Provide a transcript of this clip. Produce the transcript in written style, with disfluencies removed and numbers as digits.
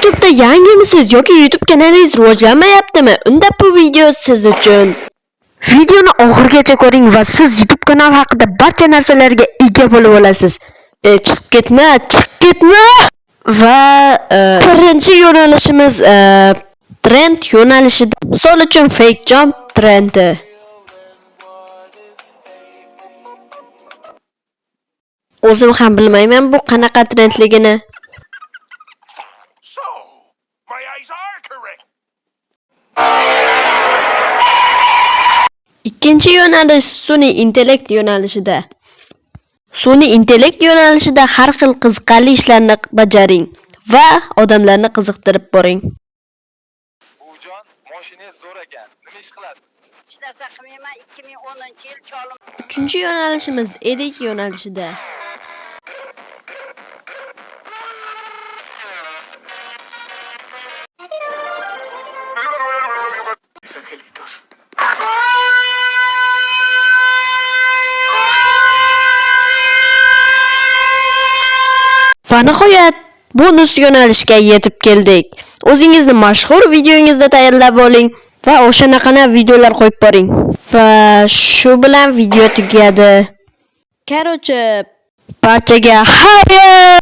YouTube'da yangimisiz yoki YouTube kanalingiz rivojlanmayaptimi? Unda bu video siz uchun. Videoni oxirigacha ko'ring va siz YouTube kanal haqida barcha narsalarga ega bo'lib olasiz. Chiqib ketma. Va birinchi yo'nalishimiz trend yo'nalishida. Misol uchun fake jump trendi. O'zim ham bilmayman bu qanaqa trendligini. So, my eyes are correct. Ikkinchi yo'nalish sun'iy intellekt yo'nalishida. Sun'iy intellekt yo'nalishida har xil qiziqarli ishlarni bajaring va odamlarni qiziqtirib boring. Buvijon, mashinangiz zo'r ekan. Nima ish qilasiz? Ishlasa qilmayman 2010-yil cholim. Uchinchi yo'nalishimiz edik yo'nalishida. Va nihoyat bonus yo'nalishga yetib keldik. O'zingizni mashhur videongizda tayyorlab oling va o'shanaqana videolar qo'yib boring. Va shu bilan video tugadi. Короче, barchaga xayr!